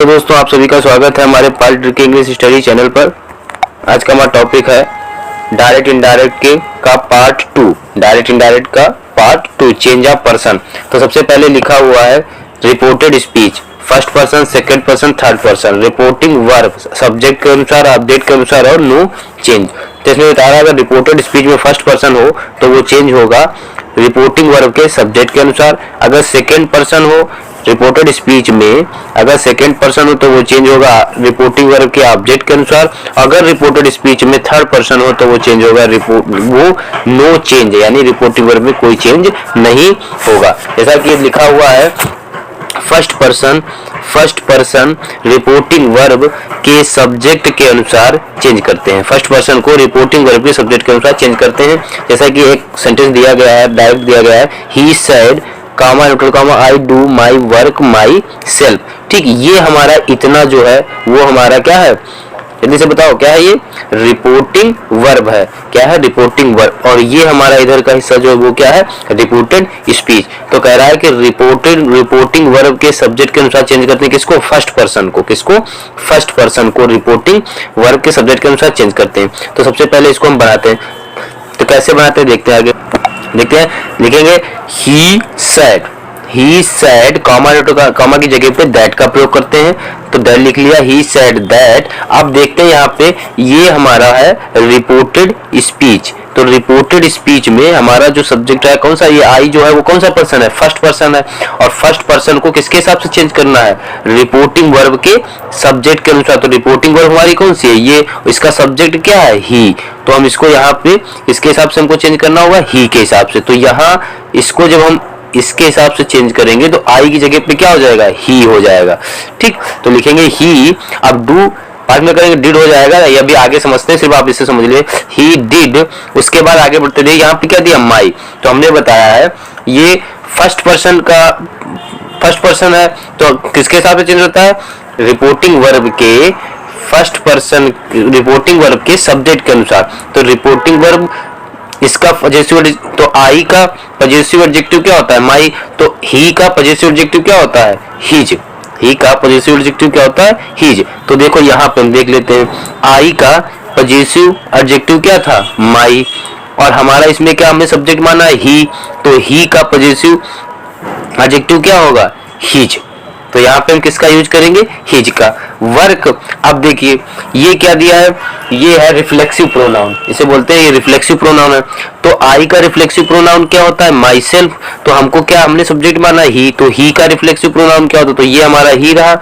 तो दोस्तों आप सभी का स्वागत है हमारे पार्ट के इंग्लिश स्टडी चैनल पर। आज का हमारा टॉपिक है डायरेक्ट इनडायरेक्ट के का पार्ट 2। डायरेक्ट इनडायरेक्ट का पार्ट 2 चेंज ऑफ पर्सन। तो सबसे पहले लिखा हुआ है reported speech, first person, second person, third person, reporting verb, subject के अनुसार, ऑब्जेक्ट के अनुसार और नो चेंज। तो इसमें बता रहा है अगर रिपोर्टेड स्पीच में फर्स्ट पर्सन हो तो वो चेंज होगा रिपोर्टिंग वर्ब के सब्जेक्ट के अनुसार। अगर सेकंड पर्सन हो रिपोर्टेड स्पीच में, अगर सेकंड पर्सन हो तो वो चेंज होगा रिपोर्टिंग वर्ब के ऑब्जेक्ट के अनुसार। अगर रिपोर्टेड स्पीच में थर्ड पर्सन हो तो वो चेंज होगा वो नो चेंज, यानी रिपोर्टिंग वर्ब में कोई चेंज नहीं होगा। जैसा कि लिखा हुआ है फर्स्ट पर्सन रिपोर्टिंग वर्ब के सब्जेक्ट के अनुसार चेंज करते हैं। फर्स्ट पर्सन को रिपोर्टिंग वर्ब के सब्जेक्ट के अनुसार चेंज करते हैं। जैसा कि एक सेंटेंस दिया गया है, डायरेक्ट दिया गया है, he said comma neutral comma I do my work myself. ठीक, ये हमारा इतना जो है वो हमारा क्या है, जल्दी से बताओ क्या है, ये रिपोर्टिंग वर्ब है। क्या है? Reporting verb. और ये हमारा इधर का हिस्सा जो है वो क्या है, रिपोर्टेड स्पीच। तो कह रहा है कि रिपोर्टिंग वर्ब के सब्जेक्ट के अनुसार चेंज करते हैं किसको, फर्स्ट पर्सन को। किसको? फर्स्ट पर्सन को रिपोर्टिंग वर्ब के सब्जेक्ट के अनुसार चेंज करते हैं। तो सबसे पहले इसको हम बनाते हैं। तो कैसे बनाते हैं देखते हैं आगे। देखते हैं, लिखेंगे ही सैड कॉमा की जगह पे दैट का प्रयोग करते हैं। तो दैट लिख लिया, ही सैड दैट। अब देखते हैं यहाँ पे ये हमारा है रिपोर्टेड स्पीच। तो रिपोर्टेड स्पीच में हमारा जो सब्जेक्ट है कौन सा, ये आई जो है वो कौन सा पर्सन है, फर्स्ट पर्सन है। और फर्स्ट पर्सन को किसके हिसाब से चेंज करना है, रिपोर्टिंग वर्ब के सब्जेक्ट के अनुसार। तो रिपोर्टिंग वर्ब हमारी कौन सी है, ये, इसका सब्जेक्ट क्या है, ही। तो हम इसको यहाँ पे इसके हिसाब से हमको चेंज करना होगा, ही के हिसाब से। तो यहाँ इसको जब हम इसके हिसाब से चेंज करेंगे तो आई की जगह पे क्या हो जाएगा, ही हो जाएगा। ठीक, तो लिखेंगे ही। अब डू बाद में करेंगे डिड हो जाएगा, या भी आगे समझते हैं, सिर्फ आप इससे समझ लिए ही डिड। उसके बाद आगे बढ़ते रहिए। यहाँ पे क्या दिया, माई। तो हमने बताया है ये फर्स्ट पर्सन है तो किसके हिसाब से चेंज होता है, रिपोर्टिंग वर्ब के फर्स्ट पर्सन, रिपोर्टिंग वर्ब के सब्जेक्ट के अनुसार। तो रिपोर्टिंग वर्ब इसका पजेसिव, तो आई का पजेसिव एडजेक्टिव क्या होता है, माई। तो ही का पजेसिव एडजेक्टिव क्या होता है, हिज। ही का पजेसिव एडजेक्टिव क्या होता है, हिज। तो देखो यहाँ पे हम देख लेते हैं, आई का पजेसिव एडजेक्टिव क्या था, माई। और हमारा इसमें क्या हमने सब्जेक्ट माना है, ही। तो ही का पजेसिव एडजेक्टिव क्या होगा, हिज। तो यहाँ पे हम किसका यूज करेंगे, हिज का। वर्क, अब देखिए ये क्या दिया है, ये है रिफ्लेक्सिव प्रोनाउन, इसे बोलते हैं ये रिफ्लेक्सिव प्रोनाउन है। तो आई का रिफ्लेक्सिव प्रोनाउन क्या होता है, माई सेल्फ। तो हमको क्या, हमने सब्जेक्ट माना ही, तो ही का रिफ्लेक्सिव प्रोनाउन क्या होता है, तो ये हमारा ही रहा।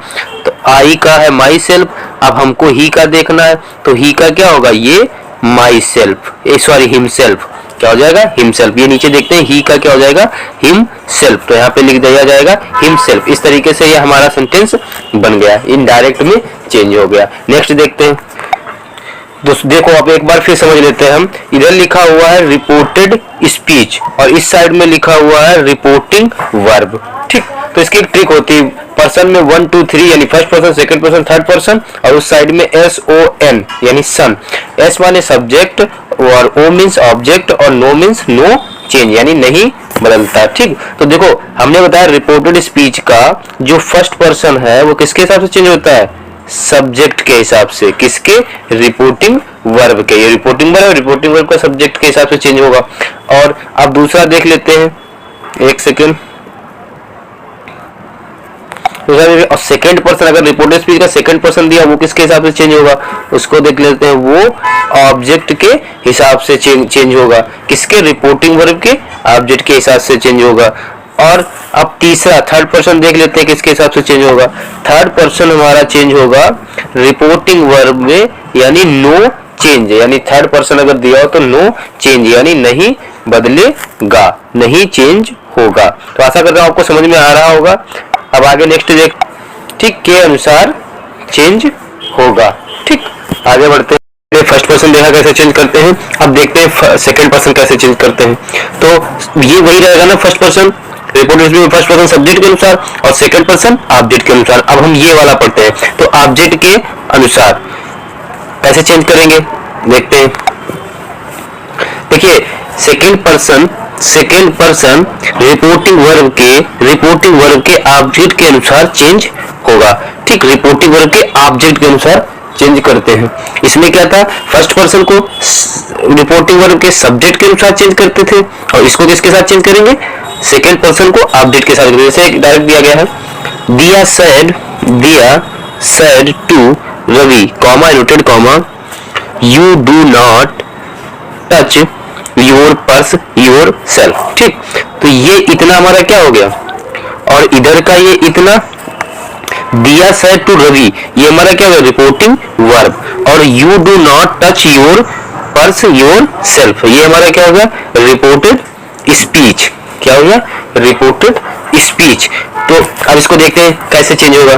तो आई का है माई सेल्फ, अब हमको ही का देखना है। तो ही का क्या होगा, ये माई सेल्फ, सॉरी हिमसेल्फ। क्या हो जाएगा, हिमसेल्फ। ये नीचे देखते हैं ही का क्या हो जाएगा, हिमसेल्फ। तो यहाँ पे लिख दिया जाएगा हिमसेल्फ। इस तरीके से ये हमारा सेंटेंस बन गया, इनडायरेक्ट में चेंज हो गया। नेक्स्ट देखते हैं दोस्तों, देखो अब एक बार फिर समझ लेते हैं हम। इधर लिखा हुआ है रिपोर्टेड स्पीच और इस साइड में लिखा हुआ है रिपोर्टिंग वर्ब। ठीक, तो इसकी एक ट्रिक होती है, पर्सन में 1 2 3 यानी first person, second person, third person, और उस साइड में SON यानी सन। S माने सब्जेक्ट और O मीन्स ऑब्जेक्ट और नो मीन्स नो चेंज, यानी नहीं बदलता। ठीक, तो देखो हमने बताया रिपोर्टेड स्पीच का जो फर्स्ट पर्सन है वो किसके हिसाब से चेंज होता है, सब्जेक्ट के हिसाब से। किसके, रिपोर्टिंग वर्ब के। ये रिपोर्टिंग वर्ब, रिपोर्टिंग वर्ब का सब्जेक्ट के हिसाब से चेंज होगा। और अब दूसरा देख लेते हैं, एक सेकेंड। और सेकंड पर्सन, अगर रिपोर्टेड स्पीच का सेकंड पर्सन दिया वो किसके हिसाब से चेंज होगा, उसको देख लेते हैं, वो ऑब्जेक्ट के हिसाब से चेंज होगा। किसके, रिपोर्टिंग वर्ब के ऑब्जेक्ट के हिसाब से चेंज होगा। और अब तीसरा थर्ड पर्सन देख लेते हैं किसके हिसाब से चेंज होगा। थर्ड पर्सन हमारा चेंज होगा रिपोर्टिंग वर्ब में, यानी नो चेंज। यानी थर्ड पर्सन अगर दिया हो तो नो चेंज, यानी नहीं बदलेगा, नहीं चेंज होगा। तो आशा करता हूँ आपको समझ में आ रहा होगा। अब आगे नेक्स्ट देख, ठीक, के अनुसार चेंज होगा। ठीक, आगे बढ़ते हैं। फर्स्ट पर्सन देखा कैसे चेंज करते हैं, अब देखते हैं सेकंड पर्सन कैसे चेंज करते हैं। तो ये वही रहेगा ना, फर्स्ट पर्सन रिपोर्टेड स्पीच में फर्स्ट पर्सन सब्जेक्ट के अनुसार और सेकंड पर्सन ऑब्जेक्ट के अनुसार। अब हम ये वाला पढ़ते हैं, तो ऑब्जेक्ट के अनुसार कैसे चेंज करेंगे देखते हैं। देखिए सेकंड पर्सन रिपोर्टिंग वर्ब के ऑब्जेक्ट के अनुसार चेंज होगा। ठीक, रिपोर्टिंग वर्ब के ऑब्जेक्ट के अनुसार चेंज करते हैं। इसमें क्या था, फर्स्ट पर्सन को रिपोर्टिंग वर्ब के सब्जेक्ट के अनुसार चेंज करते थे और इसको किसके साथ चेंज करेंगे, सेकेंड पर्सन को ऑब्जेक्ट के साथ करेंगे। जैसे डायरेक्ट दिया गया है, Diya said to Ravi comma noted comma you do not touch your purse yourself. ठीक, तो ये इतना हमारा क्या हो गया, और इधर का ये इतना दिया सेड टू रवि, ये हमारा क्या होगा, रिपोर्टिंग वर्ब, और you do not touch your purse your self, ये हमारा क्या होगा, रिपोर्टेड स्पीच। क्या हो गया, रिपोर्टेड स्पीच। तो अब इसको देखते हैं कैसे चेंज होगा।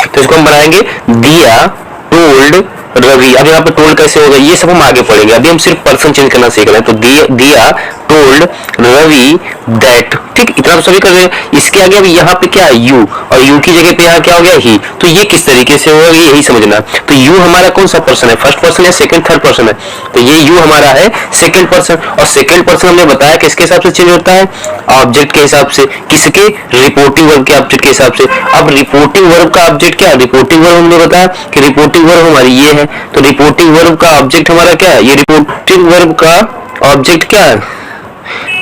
तो इसको हम बनाएंगे, दिया टोल्ड रवि। अब यहाँ पे टोल्ड कैसे होगा ये सब हम आगे पढ़ेंगे, अभी हम सिर्फ पर्सन चेंज करना सीख रहे हैं। तो दिया टोल्ड रवि दैट। ठीक, इतना तो सभी कर रहे हैं। इसके आगे अब यहाँ पे क्या है, यू, और यू की जगह पे यहाँ क्या हो गया, ही। तो ये किस तरीके से होगा यही समझना। तो यू हमारा कौन सा पर्सन है, फर्स्ट पर्सन या सेकंड थर्ड पर्सन है, तो ये यू हमारा है सेकंड पर्सन। और सेकंड पर्सन हमने बताया किसके हिसाब से चेंज होता है, ऑब्जेक्ट के हिसाब से। किसके, रिपोर्टिंग वर्ब के ऑब्जेक्ट के हिसाब से। अब रिपोर्टिंग वर्ब का ऑब्जेक्ट क्या है, रिपोर्टिंग वर्ब हमने बताया कि रिपोर्टिंग वर्ब हमारी ये है, तो रिपोर्टिंग वर्ब का ऑब्जेक्ट हमारा क्या है, ये रिपोर्टिंग वर्ब का ऑब्जेक्ट क्या है,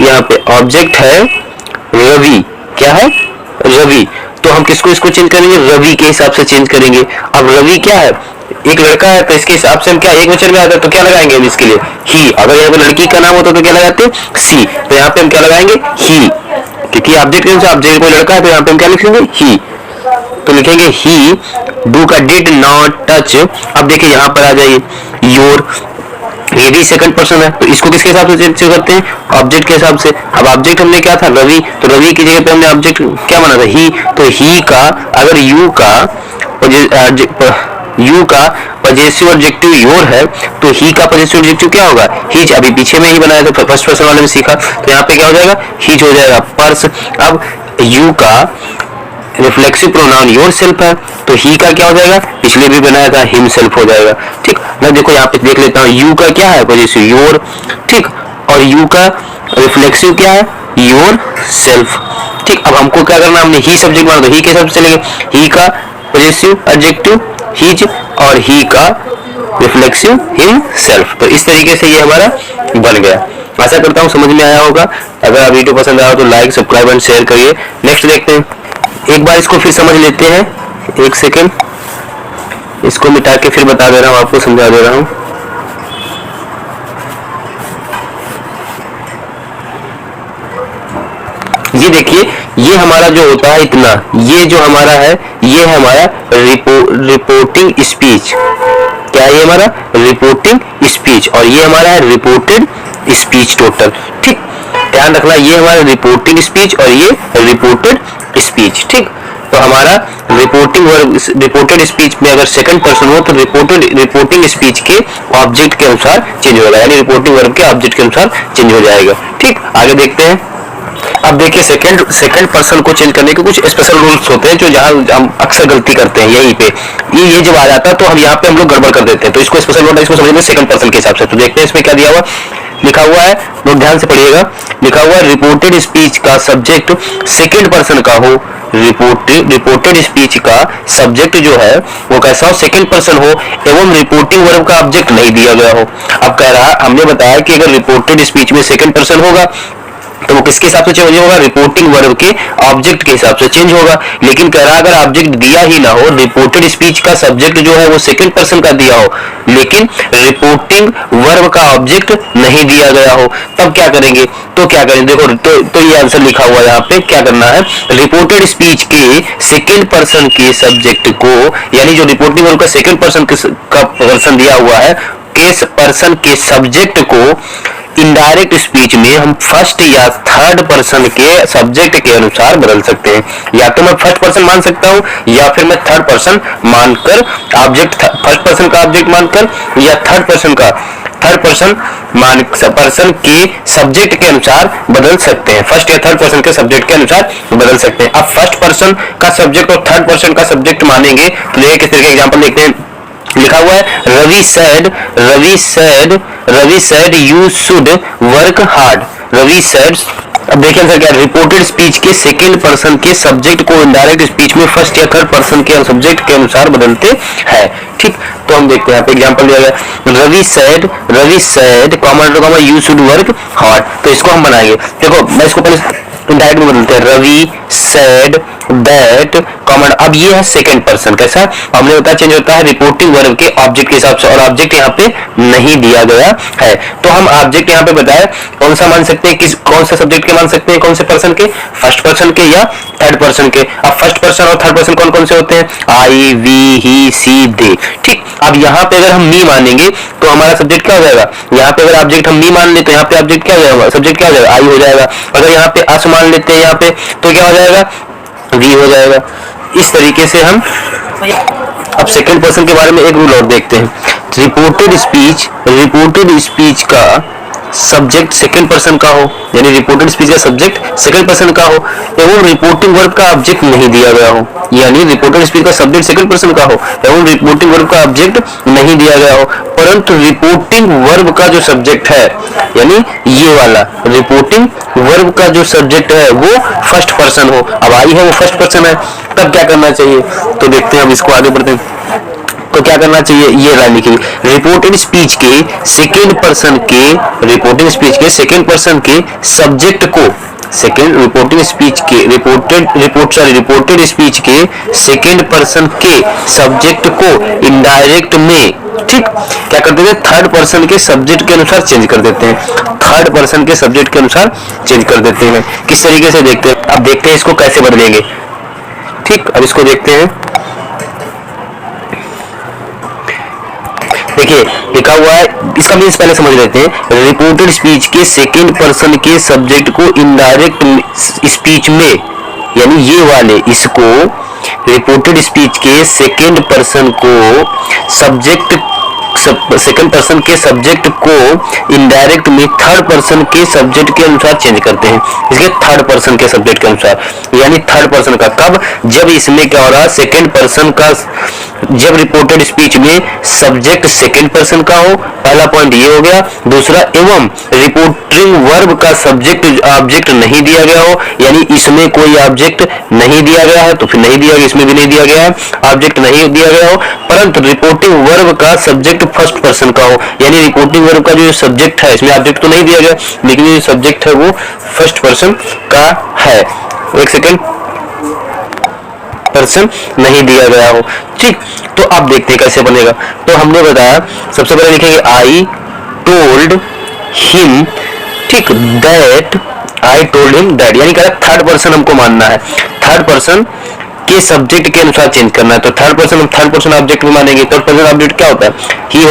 यहाँ पे ऑब्जेक्ट है रवि। क्या है, रवि। तो हम किसको इसको चेंज करेंगे, रवि के हिसाब से चेंज करेंगे। अब रवि क्या है, एक लड़का है, तो इसके हिसाब से हम क्या, एक वचन में आता है तो क्या लगाएंगे हम इसके लिए, ही। अगर यहाँ पे लड़की का नाम होता तो क्या लगाते, सी। तो यहाँ पे हम क्या लगाएंगे, ही, क्योंकि ऑब्जेक्ट के अनुसार, ऑब्जेक्ट कोई लड़का है तो यहाँ पे हम क्या लिखेंगे, ही। तो लिखेंगे ही डू का डिड नॉट टच। अब देखिए यहाँ पर आ जाइए, योर, ये भी सेकंड पर्सन है, तो इसको किसके हिसाब से चेंज करते हैं, ऑब्जेक्ट के हिसाब से। अब ऑब्जेक्ट हमने क्या था, रवि, तो रवि की जगह पे हमने ऑब्जेक्ट क्या बना था, ही। तो ही का अगर यू का पजेसिव एडजेक्टिव योर है, तो ही का पजेसिव एडजेक्टिव क्या होगा, हिज। अभी पीछे में ही बनाया था, फर्स्ट पर्सन वाले में सीखा, तो यहाँ पे क्या हो जाएगा, हिज हो जाएगा, पर्स। अब यू का रिफ्लेक्सिव प्रोनाउन योर सेल्फ है, तो ही का क्या हो जाएगा, पिछले भी बनाया था, हिम सेल्फ हो जाएगा। ठीक, मैं देखो यहाँ पे देख लेता हूँ, यू का क्या है, पॉजिटिव योर। ठीक, और यू का रिफ्लेक्सिव क्या है, योर सेल्फ। ठीक, अब हमको क्या करना, हमने ही सब्जेक्ट माना, तो ही के हिसाब से चलेंगे, ही का पॉजिटिव एडजेक्टिव हिज, और ही का रिफ्लेक्सिव हिम सेल्फ। तो इस तरीके से ये हमारा बन गया। आशा करता हूँ समझ में आया होगा। अगर वीडियो पसंद आया तो लाइक, सब्सक्राइब एंड शेयर करिए। नेक्स्ट देखते हैं, एक बार इसको फिर समझ लेते हैं, एक सेकेंड, इसको मिटा के फिर बता दे रहा हूँ, आपको समझा दे रहा हूँ। ये देखिए, ये हमारा जो होता है इतना, ये जो हमारा है, ये है हमारा रिपोर्टिंग स्पीच। क्या है ये हमारा, रिपोर्टिंग स्पीच, और ये हमारा है रिपोर्टेड स्पीच टोटल। ठीक, ध्यान रखना, ये हमारा रिपोर्टिंग स्पीच और ये रिपोर्टेड स्पीच। ठीक, तो हमारा रिपोर्टेड स्पीच में अगर सेकंड पर्सन हो तो रिपोर्टिंग स्पीच के ऑब्जेक्ट के अनुसार चेंज होगा, यानी रिपोर्टिंग वर्ब के ऑब्जेक्ट के अनुसार चेंज हो जाएगा। ठीक, आगे देखते हैं। अब देखिए, सेकंड पर्सन को चेंज करने के कुछ स्पेशल रूल्स होते हैं, जो जहाँ हम अक्सर गलती करते हैं। यहीं पे ये जब आ जाता है तो हम यहाँ पे हम लोग गड़बड़ कर देते हैं, तो इसको स्पेशल वर्ड, इसको समझेंगे सेकंड पर्सन के हिसाब से। तो देखते हैं इसमें क्या दिया हुआ, लिखा हुआ है, लोग ध्यान से पढ़िएगा। लिखा हुआ है, रिपोर्टेड स्पीच का सब्जेक्ट सेकंड पर्सन का हो, रिपोर्टेड स्पीच का सब्जेक्ट जो है वो कैसा हो, सेकंड पर्सन हो, एवं रिपोर्टिंग वर्ब का ऑब्जेक्ट नहीं दिया गया हो। अब कह रहा, हमने बताया कि अगर रिपोर्टेड स्पीच में सेकंड पर्सन होगा तो वो किसके हिसाब से चेंज होगा, रिपोर्टिंग वर्ब के ऑब्जेक्ट के हिसाब से चेंज होगा। लेकिन कह रहा, अगर ऑब्जेक्ट दिया ही ना हो, रिपोर्टेड स्पीच का सब्जेक्ट जो है वो सेकंड पर्सन का दिया हो, लेकिन रिपोर्टिंग वर्ब का ऑब्जेक्ट नहीं दिया गया हो, तब क्या करेंगे, तो क्या करेंगे, देखो, तो ये आंसर लिखा हुआ है यहाँ पे। क्या करना है, रिपोर्टेड स्पीच के सेकंड पर्सन के सब्जेक्ट को, यानी जो रिपोर्टिंग वर्ब का सेकंड पर्सन का पर्सन दिया हुआ है, के पर्सन के सब्जेक्ट को इनडायरेक्ट स्पीच में हम फर्स्ट या थर्ड पर्सन के सब्जेक्ट के अनुसार बदल सकते हैं। या तो मैं फर्स्ट पर्सन मान सकता हूं, या फिर मैं थर्ड पर्सन मानकर ऑब्जेक्ट, फर्स्ट पर्सन का ऑब्जेक्ट मानकर, या थर्ड पर्सन के सब्जेक्ट के अनुसार बदल सकते हैं। फर्स्ट या थर्ड पर्सन के सब्जेक्ट के अनुसार बदल सकते हैं। अब फर्स्ट पर्सन का सब्जेक्ट और थर्ड पर्सन का सब्जेक्ट मानेंगे तो देखिए किस तरह के एग्जांपल देखते हैं। लिखा हुआ है, Ravi said you should work hard. Ravi said अब देखिए आंसर क्या है, रिपोर्टेड स्पीच के सेकंड पर्सन के सब्जेक्ट को इनडायरेक्ट स्पीच में फर्स्ट या थर्ड पर्सन के सब्जेक्ट के अनुसार बदलते हैं। ठीक, तो हम देखते हैं यहाँ पे एग्जांपल दिया गया, Ravi said comma you should work hard. तो इसको हम बनाएंगे, देखो मैं इसको पहले इनडायरेक्ट में बदलते हैं, रवि सैड दैट कॉमन। अब ये है सेकंड पर्सन, कैसा हमने बताया चेंज होता है रिपोर्टिंग वर्ब के ऑब्जेक्ट के हिसाब से, और ऑब्जेक्ट यहाँ पे नहीं दिया गया है। तो हम ऑब्जेक्ट यहाँ पे बताया कौन सा मान सकते हैं, किस कौन से सब्जेक्ट के मान सकते हैं, कौन से पर्सन के, फर्स्ट पर्सन के या थर्ड पर्सन के। अब फर्स्ट पर्सन और थर्ड पर्सन कौन कौन से होते हैं, आई, वी, ही, सी, दे। ठीक, अब यहाँ पे अगर हम मी मानेंगे तो हमारा सब्जेक्ट क्या हो जाएगा, यहाँ पे अगर ऑब्जेक्ट हम मी मान लेते तो यहाँ पे ऑब्जेक्ट क्या हो जाएगा, सब्जेक्ट क्या हो जाएगा, आई हो जाएगा। अगर यहाँ पे अस मान लेते हैं यहाँ पे तो क्या हो जाएगा, वी हो जाएगा। इस तरीके से हम अब सेकंड पर्सन के बारे में एक रूल और देखते हैं, रिपोर्टेड स्पीच का सब्जेक्ट सेकंड पर्सन का हो, यानी रिपोर्टेड स्पीच का सब्जेक्ट सेकंड पर्सन का हो एवं रिपोर्टिंग वर्ब का ऑब्जेक्ट नहीं दिया गया हो, यानी रिपोर्टेड स्पीच का सब्जेक्ट सेकंड पर्सन का हो एवं रिपोर्टिंग वर्ब का ऑब्जेक्ट नहीं दिया गया हो, परंतु रिपोर्टिंग वर्ब का जो सब्जेक्ट है, यानी ये वाला रिपोर्टिंग वर्ब का जो सब्जेक्ट है वो फर्स्ट पर्सन हो। अब आई है वो फर्स्ट पर्सन है, तब क्या करना चाहिए, तो देखते हैं, अब इसको आगे बढ़ते हैं। तो क्या करना चाहिए, ये लाइन लिखी, रिपोर्टेड स्पीच के सेकंड पर्सन के, रिपोर्टिंग स्पीच के सेकंड पर्सन के सब्जेक्ट को, सेकंड रिपोर्टेड स्पीच के सेकंड पर्सन के सब्जेक्ट को इनडायरेक्ट में, ठीक, क्या कर देते हैं, थर्ड पर्सन के सब्जेक्ट के अनुसार चेंज कर देते हैं, थर्ड पर्सन के सब्जेक्ट के अनुसार चेंज कर देते हैं। किस तरीके से देखते हैं, अब देखते हैं इसको कैसे बदलेंगे। ठीक, अब इसको देखते हैं, देखिए लिखा हुआ है, इसका मीन्स पहले समझ लेते हैं। रिपोर्टेड स्पीच के सेकंड पर्सन के सब्जेक्ट को इनडायरेक्ट स्पीच में, यानी ये वाले, इसको रिपोर्टेड स्पीच के सेकंड पर्सन को सब्जेक्ट, सेकंड पर्सन के सब्जेक्ट को इनडायरेक्ट में थर्ड पर्सन के सब्जेक्ट के अनुसार चेंज करते हैं, इसके थर्ड पर्सन के सब्जेक्ट के अनुसार, यानी थर्ड पर्सन का कब, जब इसमें क्या हो रहा है, सेकंड पर्सन का, जब रिपोर्टेड स्पीच में सब्जेक्ट सेकंड पर्सन का हो, पहला पॉइंट ये हो गया। दूसरा, एवं रिपोर्टिंग वर्ब का सब्जेक्ट ऑब्जेक्ट नहीं दिया गया हो, यानी इसमें कोई ऑब्जेक्ट नहीं दिया गया है तो फिर नहीं दिया गया, इसमें भी नहीं दिया गया है, ऑब्जेक्ट नहीं दिया गया हो, परंतु रिपोर्टिंग वर्ब का सब्जेक्ट फर्स्ट पर्सन का हो, यानी रिपोर्टिंग वर्ब का जो सब्जेक्ट है, इसमें ऑब्जेक्ट तो नहीं दिया गया लेकिन जो सब्जेक्ट है वो फर्स्ट पर्सन का है, एक सेकेंड, पर्सन नहीं दिया गया हो। ठीक, तो अब देखते हैं कैसे बनेगा। तो हमने बताया सबसे पहले लिखेंगे आई टोल्ड हिम, ठीक, that, I told him that, यानी क्या थर्ड पर्सन हमको मानना है, थर्ड पर्सन के सब्जेक्ट के अनुसार चेंज करना है। तो थर्ड पर्सन हम थर्ड पर्सन ऑब्जेक्ट में मानेंगे, थर्ड पर्सन ऑब्जेक्ट क्या होता है, ही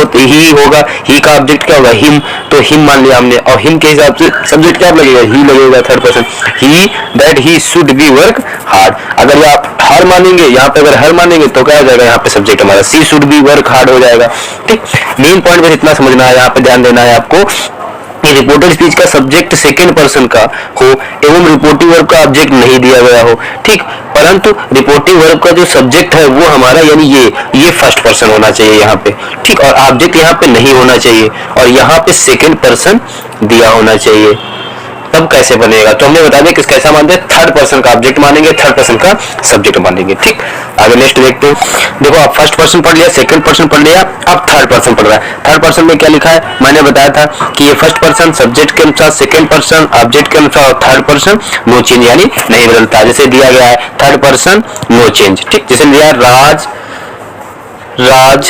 होगा, ही का ऑब्जेक्ट क्या होगा, हिम, तो हिम मान लिया हमने, और हिम के हिसाब से सब्जेक्ट क्या लगेगा, ही लगेगा third person, he, that he should be work hard. अगर आप हर मानेंगे, यहाँ पे अगर हर मानेंगे तो क्या हो जाएगा, यहाँ पे सब्जेक्ट हमारा सी शुड बी वर्क हार्ड हो जाएगा। ठीक, मेन पॉइंट में इतना समझना है, यहाँ पे ध्यान देना है आपको, रिपोर्टेड स्पीच का सब्जेक्ट सेकंड पर्सन का हो एवं रिपोर्टिंग वर्ब का ऑब्जेक्ट नहीं दिया गया हो, ठीक, परंतु रिपोर्टिंग वर्ब का जो सब्जेक्ट है वो हमारा, यानी ये फर्स्ट पर्सन होना चाहिए यहाँ पे, ठीक, और ऑब्जेक्ट यहाँ पे नहीं होना चाहिए, और यहाँ पे सेकंड पर्सन दिया होना चाहिए। तब कैसे बनेगा, तो हमने बता दिया किस कैसा मानते हैं, थर्ड पर्सन का ऑब्जेक्ट मानेंगे, थर्ड पर्सन का सब्जेक्ट मानेंगे। ठीक, आगे नेक्स्ट देखते हैं। देखो आप फर्स्ट पर्सन पढ़ लिया, सेकंड पर्सन पढ़ लिया, अब थर्ड पर्सन पढ़ रहा है। थर्ड पर्सन में क्या लिखा है, मैंने बताया था कि ये फर्स्ट पर्सन सब्जेक्ट के अनुसार, सेकंड पर्सन ऑब्जेक्ट के अनुसार, और थर्ड पर्सन नो चेंज, यानी नहीं बदलता। जैसे दिया गया है थर्ड पर्सन नो चेंज, ठीक, जैसे दिया Raj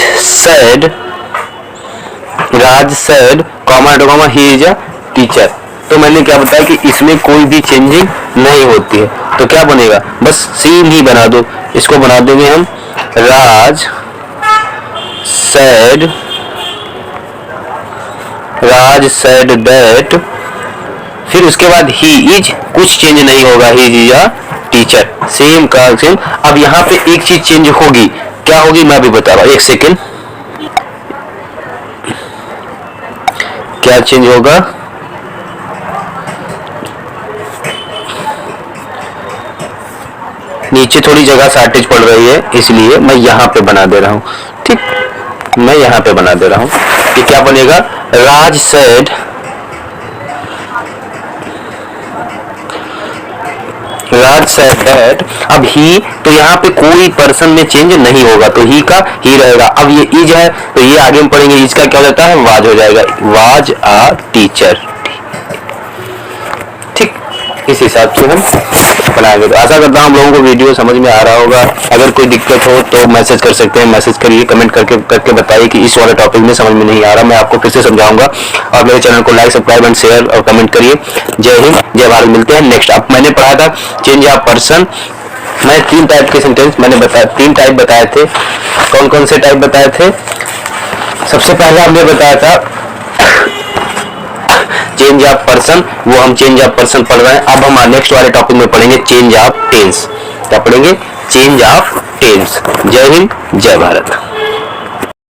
said comma he is a teacher. तो मैंने क्या बताया कि इसमें कोई भी चेंजिंग नहीं होती है, तो क्या बनेगा, बस सेम ही बना दो, इसको बना देंगे हम राज सेड दैट, फिर उसके बाद ही इज, कुछ चेंज नहीं होगा, ही इज अ टीचर, सेम का सेम। अब यहाँ पे एक चीज चेंज होगी, क्या होगी मैं भी बता रहा हूँ, एक सेकेंड, क्या चेंज होगा, नीचे थोड़ी जगह शॉर्टेज पड़ रही है इसलिए मैं यहाँ पे बना दे रहा हूँ। ठीक, मैं यहाँ पे बना दे रहा हूँ कि क्या बनेगा, राज सेड राज said that, अब ही तो यहाँ पे कोई पर्सन में चेंज नहीं होगा, तो ही का ही रहेगा। अब ये इज है तो ये आगे हम पढ़ेंगे, इज का क्या हो जाता है, वाज हो जाएगा, वाज आ टीचर। ठीक, इस हिसाब से हम बनाएंगे। तो आशा करता हूँ हम लोगों को वीडियो समझ में आ रहा होगा। अगर कोई दिक्कत हो तो मैसेज कर सकते हैं, मैसेज करिए, कमेंट करके बताइए कि इस वाले टॉपिक में समझ में नहीं आ रहा, मैं आपको फिर से समझाऊंगा। और मेरे चैनल को लाइक, सब्सक्राइब एंड शेयर और कमेंट करिए। जय हिंद, जय भारत। मिलते हैं नेक्स्ट। अब मैंने पढ़ा था चेंज ऑफ पर्सन, मैं 3 टाइप के सेंटेंस मैंने बताया, 3 टाइप बताए थे। कौन कौन से टाइप बताए थे? सबसे पहला हमने बताया था चेंज ऑफ पर्सन, वो हम चेंज ऑफ पर्सन पढ़ रहे हैं। अब हम नेक्स्ट वाले टॉपिक में पढ़ेंगे चेंज ऑफ टेंस। क्या पढ़ेंगे? Change of tense. जय हिंद, जय भारत।